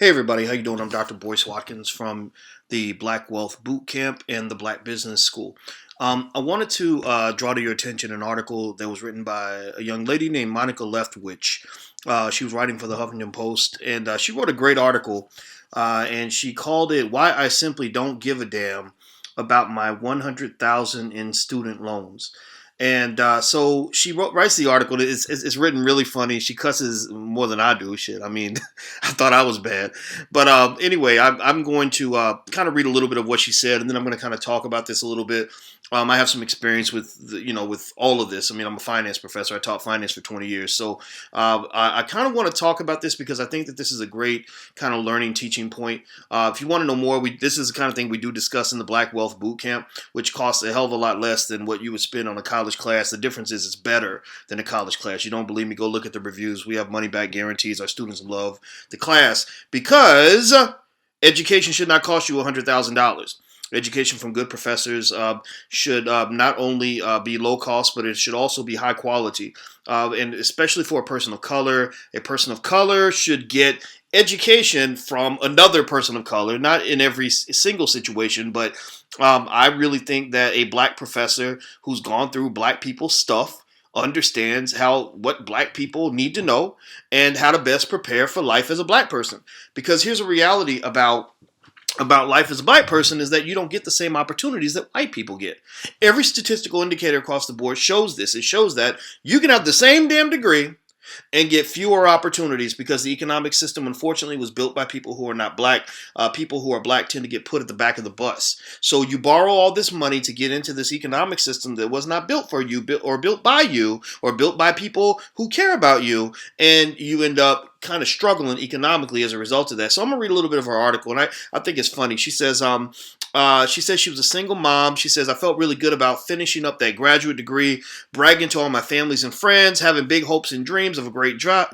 Hey everybody, how you doing? I'm Dr. Boyce Watkins from the Black Wealth Boot Camp and the Black Business School. I wanted to draw to your attention an article that was written by a young lady named Monica Leftwich. She was writing for the Huffington Post, and she wrote a great article, and she called it "Why I Simply Don't Give a Damn About My 100,000 in Student Loans." And so she writes the article. It's written really funny. She cusses more than I do. Shit, I mean, I thought I was bad. But anyway, I'm going to kind of read a little bit of what she said, and then I'm going to kind of talk about this a little bit. I have some experience with with all of this. I mean, I'm a finance professor. I taught finance for 20 years, so I kind of want to talk about this because I think that this is a great kind of learning teaching point. If you want to know more, this is the kind of thing we do discuss in the Black Wealth Boot Camp, which costs a hell of a lot less than what you would spend on a college class. The difference is it's better than a college class. You don't believe me? Go look at the reviews. We have money back guarantees. Our students love the class because education should not cost you $100,000. Education from good professors should not only be low cost, but it should also be high quality. And especially for a person of color should get education from another person of color, not in every single situation, but I really think that a black professor who's gone through black people's stuff understands what black people need to know and how to best prepare for life as a black person. Because here's a reality about life as a black person is that you don't get the same opportunities that white people get. Every statistical indicator across the board shows this. It shows that you can have the same damn degree and get fewer opportunities because the economic system, unfortunately, was built by people who are not black. People who are black tend to get put at the back of the bus. So you borrow all this money to get into this economic system that was not built for you, or built by you, or built by people who care about you, and you end up kind of struggling economically as a result of that. So I'm gonna read a little bit of her article, and I think it's funny. She says she was a single mom. She says, I felt really good about finishing up that graduate degree, bragging to all my families and friends, having big hopes and dreams of a great job,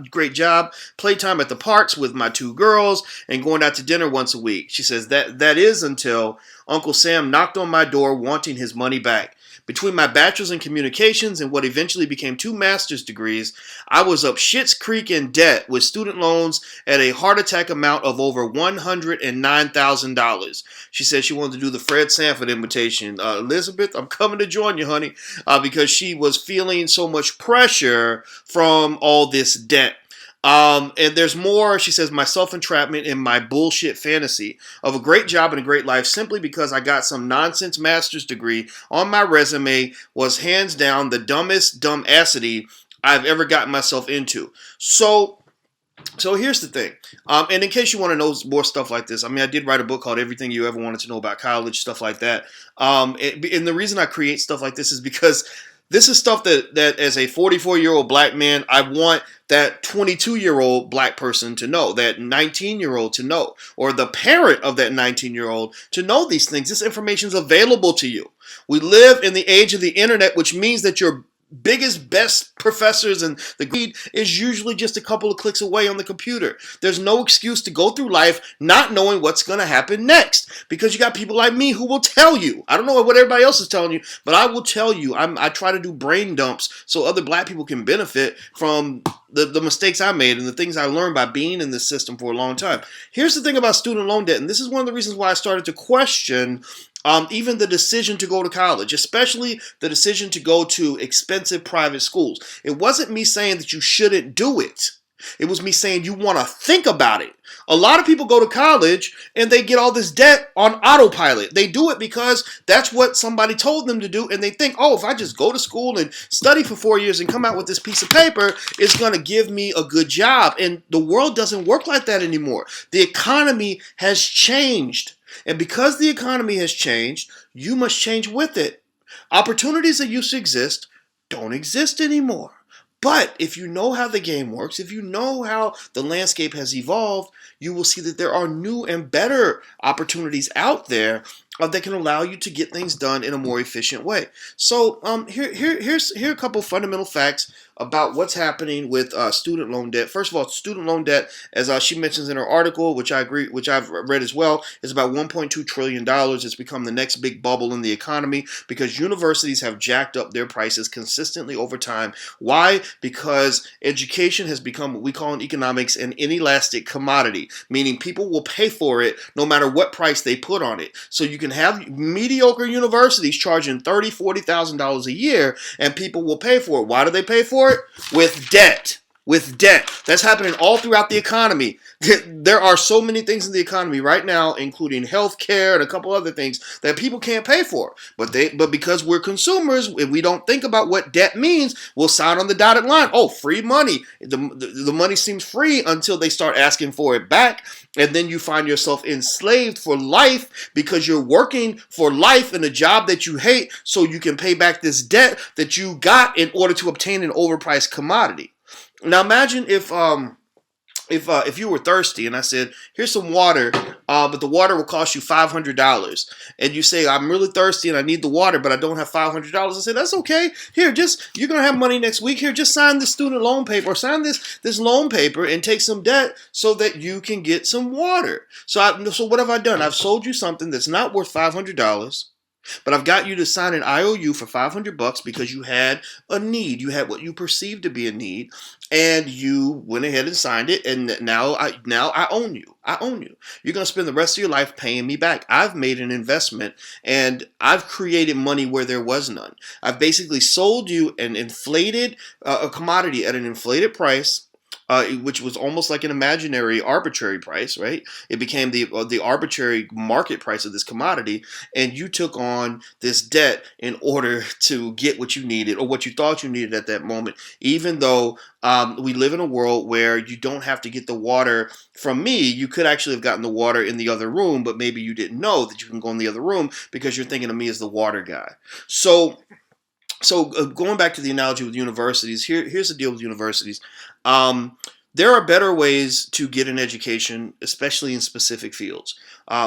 playtime at the parks with my two girls, and going out to dinner once a week. She says that is until Uncle Sam knocked on my door wanting his money back. Between my bachelor's in communications and what eventually became 2 master's degrees, I was up Schitt's Creek in debt with student loans at a heart attack amount of over $109,000. She said she wanted to do the Fred Sanford invitation. Elizabeth, I'm coming to join you, honey, because she was feeling so much pressure from all this debt. And there's more. She says, my self-entrapment and my bullshit fantasy of a great job and a great life simply because I got some nonsense master's degree on my resume was hands down the dumbest dumbassity I've ever gotten myself into. So here's the thing. And in case you want to know more stuff like this, I mean, I did write a book called Everything You Ever Wanted to Know About College, stuff like that. And the reason I create stuff like this is because this is stuff that as a 44-year-old black man, I want that 22-year-old black person to know, that 19-year-old to know, or the parent of that 19-year-old to know these things. This information is available to you. We live in the age of the internet, which means that your biggest, best professors and the grade is usually just a couple of clicks away on the computer. There's no excuse to go through life not knowing what's going to happen next because you got people like me who will tell you. I don't know what everybody else is telling you, but I will tell you. I try to do brain dumps so other black people can benefit from the mistakes I made and the things I learned by being in this system for a long time. Here's the thing about student loan debt, and this is one of the reasons why I started to question even the decision to go to college, especially the decision to go to expensive private schools. It wasn't me saying that you shouldn't do it. It was me saying you want to think about it. A lot of people go to college and they get all this debt on autopilot. They do it because that's what somebody told them to do, and they think, oh, if I just go to school and study for 4 years and come out with this piece of paper, it's going to give me a good job. And the world doesn't work like that anymore. The economy has changed. And because the economy has changed, you must change with it. Opportunities that used to exist don't exist anymore. But if you know how the game works, if you know how the landscape has evolved, you will see that there are new and better opportunities out there that can allow you to get things done in a more efficient way. So here are a couple fundamental facts about what's happening with student loan debt. First of all, student loan debt, as she mentions in her article, which I agree, which I've read as well, is about $1.2 trillion. It's become the next big bubble in the economy because universities have jacked up their prices consistently over time. Why? Because education has become what we call in economics an inelastic commodity, meaning people will pay for it no matter what price they put on it. So you can have mediocre universities charging $30,000, $40,000 a year, and people will pay for it. Why do they pay for it? With debt. With debt. That's happening all throughout the economy. There are so many things in the economy right now, including healthcare and a couple other things that people can't pay for. But because we're consumers, if we don't think about what debt means, we'll sign on the dotted line. Oh, free money. The money seems free until they start asking for it back. And then you find yourself enslaved for life because you're working for life in a job that you hate so you can pay back this debt that you got in order to obtain an overpriced commodity. Now imagine if you were thirsty and I said, here's some water, but the water will cost you $500. And you say, I'm really thirsty and I need the water, but I don't have $500. I say, that's okay. Here, you're going to have money next week. Here, just sign this student loan paper or sign this loan paper and take some debt so that you can get some water. So what have I done? I've sold you something that's not worth $500. But I've got you to sign an IOU for $500 because you had a need. You had what you perceived to be a need, and you went ahead and signed it. And now I own you. I own you. You're going to spend the rest of your life paying me back. I've made an investment, and I've created money where there was none. I've basically sold you an inflated a commodity at an inflated price. Which was almost like an imaginary arbitrary price, right? It became the arbitrary market price of this commodity, and you took on this debt in order to get what you needed or what you thought you needed at that moment, even though we live in a world where you don't have to get the water from me. You could actually have gotten the water in the other room, but maybe you didn't know that you can go in the other room because you're thinking of me as the water guy. So going back to the analogy with universities, here's the deal with universities. There are better ways to get an education, especially in specific fields.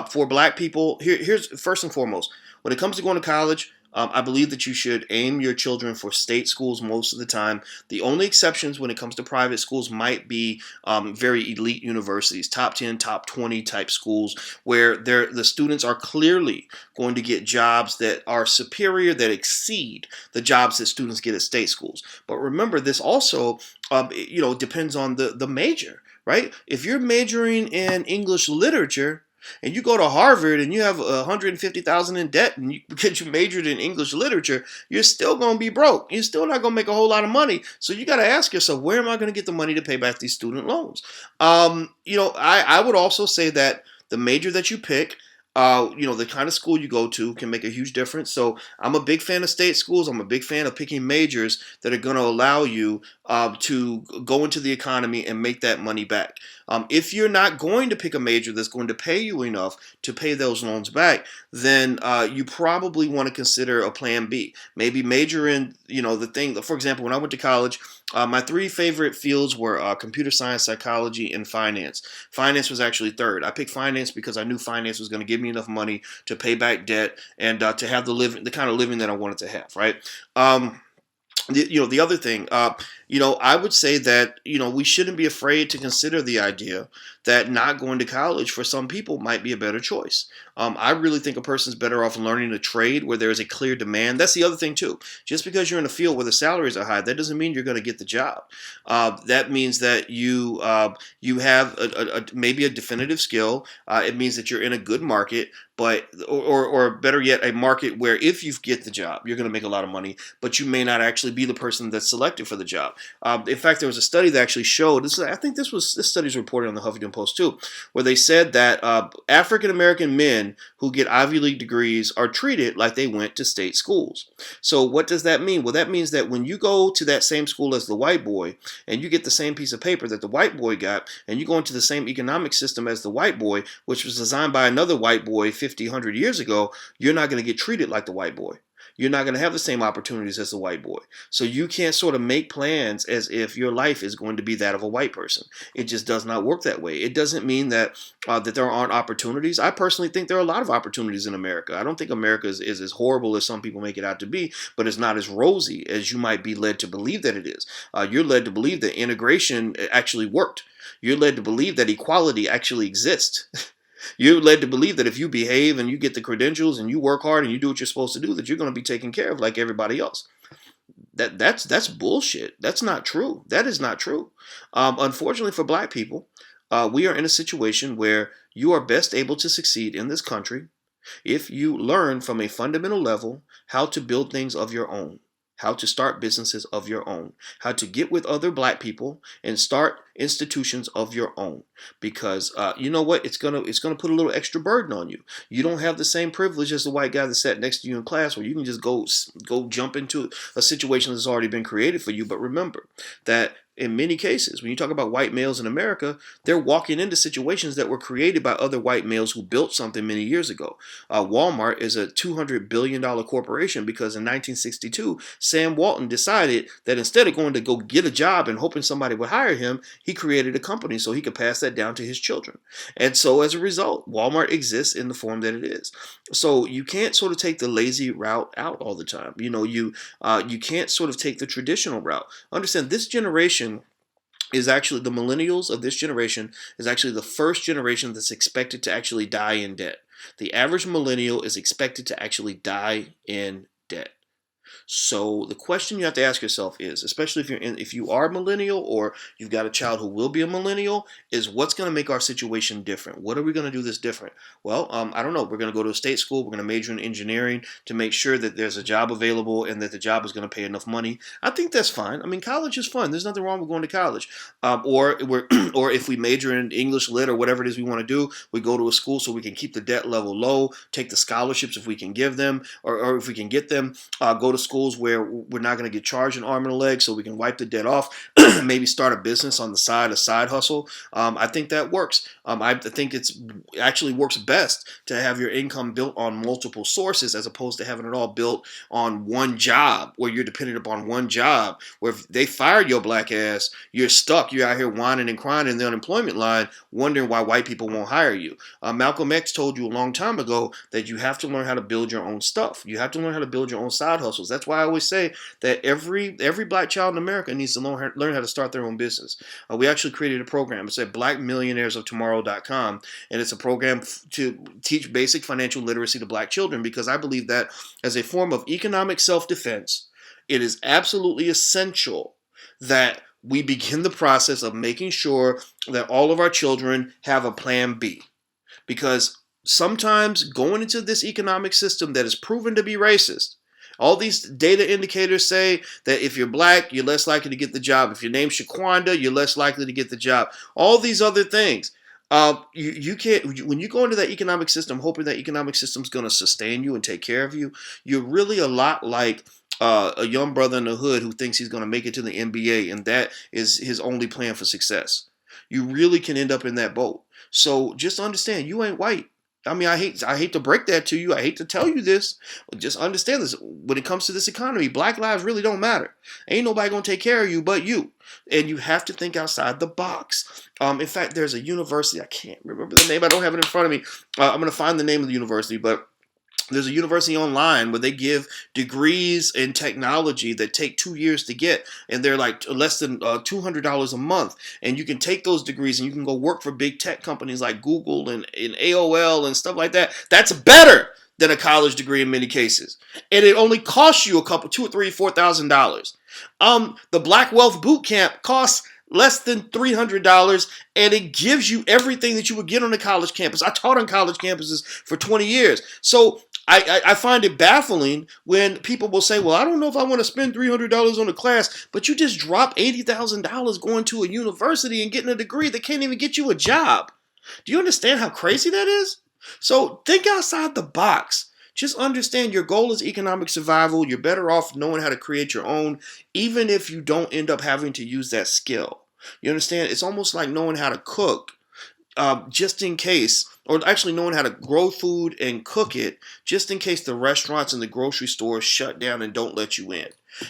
For black people, here's first and foremost, when it comes to going to college, I believe that you should aim your children for state schools most of the time. The only exceptions when it comes to private schools might be very elite universities, top 10, top 20 type schools, where the students are clearly going to get jobs that are superior, that exceed the jobs that students get at state schools. But remember, this also depends on the major, right? If you're majoring in English literature, and you go to Harvard and you have $150,000 in debt and because you majored in English literature, you're still going to be broke. You're still not going to make a whole lot of money. So you got to ask yourself, where am I going to get the money to pay back these student loans? I would also say that the major that you pick, the kind of school you go to can make a huge difference. So I'm a big fan of state schools. I'm a big fan of picking majors that are going to allow you to go into the economy and make that money back. If you're not going to pick a major that's going to pay you enough to pay those loans back, then you probably want to consider a plan B. Maybe major in, the thing. For example, when I went to college, my three favorite fields were computer science, psychology, and finance. Finance was actually third. I picked finance because I knew finance was going to give me enough money to pay back debt and to have the kind of living that I wanted to have, right? The other thing, I would say that, we shouldn't be afraid to consider the idea that not going to college for some people might be a better choice. I really think a person's better off learning a trade where there is a clear demand. That's the other thing too. Just because you're in a field where the salaries are high, that doesn't mean you're going to get the job. That means that you have maybe a definitive skill. It means that you're in a good market, but or better yet, a market where if you get the job, you're going to make a lot of money, but you may not actually be the person that's selected for the job. In fact, there was a study that actually showed this. I think this study is reported on the Huffington Post too, where they said that African American men who get Ivy League degrees are treated like they went to state schools. So what does that mean? Well, that means that when you go to that same school as the white boy and you get the same piece of paper that the white boy got, and you go into the same economic system as the white boy, which was designed by another white boy 50, 100 years ago, you're not going to get treated like the white boy. You're not going to have the same opportunities as the white boy. So you can't sort of make plans as if your life is going to be that of a white person. It just does not work that way. It doesn't mean that that there aren't opportunities. I personally think there are a lot of opportunities in America. I don't think America is as horrible as some people make it out to be, but it's not as rosy as you might be led to believe that it is. You're led to believe that integration actually worked. You're led to believe that equality actually exists. You're led to believe that if you behave and you get the credentials and you work hard and you do what you're supposed to do, that you're going to be taken care of like everybody else. That's bullshit. That's not true. That is not true. Unfortunately for black people, we are in a situation where you are best able to succeed in this country if you learn from a fundamental level how to build things of your own, how to start businesses of your own, how to get with other black people and start institutions of your own. Because you know what, it's gonna put a little extra burden on you. You don't have the same privilege as the white guy that sat next to you in class, where you can just go jump into a situation that's already been created for you. But remember that in many cases, when you talk about white males in America, they're walking into situations that were created by other white males who built something many years ago. Walmart is a $200 billion corporation because in 1962, Sam Walton decided that instead of going to go get a job and hoping somebody would hire him, he created a company so he could pass that down to his children. And so as a result, Walmart exists in the form that it is. So you can't sort of take the lazy route out all the time. You can't sort of take the traditional route. Understand, this generation is actually, the millennials of this generation is actually the first generation that's expected to actually die in debt. The average millennial is expected to actually die in debt. So the question you have to ask yourself is, especially if you are a millennial or you've got a child who will be a millennial, is what's going to make our situation different? What are we going to do this different? Well, I don't know. We're going to go to a state school. We're going to major in engineering to make sure that there's a job available and that the job is going to pay enough money. I think that's fine. I mean, college is fun. There's nothing wrong with going to college. Or if we major in English lit or whatever it is we want to do, we go to a school so we can keep the debt level low, take the scholarships if we can give them, or if we can get them, go to schools where we're not going to get charged an arm and a leg so we can wipe the debt off, maybe start a business on the side, a side hustle. I think that works. I think it's actually works best to have your income built on multiple sources as opposed to having it all built on one job where you're dependent upon one job, where if they fire your black ass, you're stuck. You're out here whining and crying in the unemployment line wondering why white people won't hire you. Malcolm X told you a long time ago that you have to learn how to build your own stuff. You have to learn how to build your own side hustles. That's why I always say that every black child in America needs to learn how to start their own business. We actually created a program. It's at blackmillionairesoftomorrow.com, and it's a program to teach basic financial literacy to black children, because I believe that as a form of economic self-defense, it is absolutely essential that we begin the process of making sure that all of our children have a plan B. Because sometimes going into this economic system that is proven to be racist, all these data indicators say that if you're black, you're less likely to get the job. If your name's Shaquanda, you're less likely to get the job. All these other things. You can't, when you go into that economic system hoping that economic system's going to sustain you and take care of you, you're really a lot like a young brother in the hood who thinks he's going to make it to the NBA, and that is his only plan for success. You really can end up in that boat. So just understand, you ain't white. I mean, I hate to break that to you. I hate to tell you this, but just understand this. When it comes to this economy, black lives really don't matter. Ain't nobody going to take care of you but you. And you have to think outside the box. In fact, there's a university. I can't remember the name. I don't have it in front of me. I'm going to find the name of the university, but there's a university online where they give degrees in technology that take 2 years to get, and they're like less than $200 a month. And you can take those degrees and you can go work for big tech companies like Google and AOL and stuff like that. That's better than a college degree in many cases, and it only costs you a couple, $2,000 or $3,000, $4,000. The Black Wealth Boot Camp costs less than $300, and it gives you everything that you would get on a college campus. I taught on college campuses for 20 years. So I find it baffling when people will say, well, I don't know if I want to spend $300 on a class, but you just drop $80,000 going to a university and getting a degree that can't even get you a job. Do you understand how crazy that is? So think outside the box. Just understand your goal is economic survival. You're better off knowing how to create your own, even if you don't end up having to use that skill. You understand? It's almost like knowing how to cook. just in case, or actually knowing how to grow food and cook it, just in case the restaurants and the grocery stores shut down and don't let you in.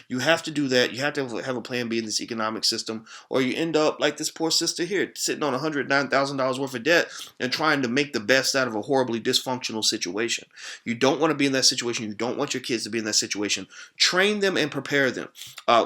You have to do that. You have to have a plan B in this economic system, or you end up like this poor sister here, sitting on $109,000 worth of debt and trying to make the best out of a horribly dysfunctional situation. You don't want to be in that situation. You don't want your kids to be in that situation. Train them and prepare them.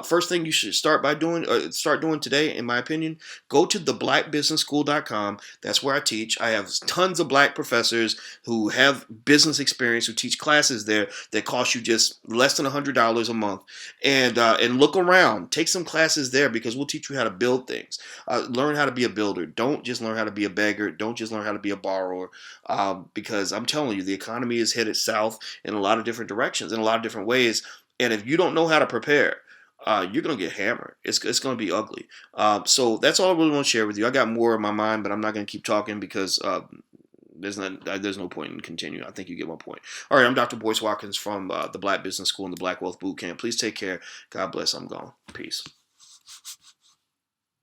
First thing you should start doing today, in my opinion, go to theblackbusinessschool.com. That's where I teach. I have tons of black professors who have business experience who teach classes there that cost you just less than $100 a month. And look around. Take some classes there because we'll teach you how to build things. Learn how to be a builder. Don't just learn how to be a beggar. Don't just learn how to be a borrower. Because I'm telling you, the economy is headed south in a lot of different directions, in a lot of different ways. And if you don't know how to prepare, you're going to get hammered. It's going to be ugly. So that's all I really want to share with you. I got more in my mind, but I'm not going to keep talking because there's no point in continuing. I think you get my point. All right, I'm Dr. Boyce Watkins from the Black Business School and the Black Wealth Boot Camp. Please take care. God bless. I'm gone. Peace.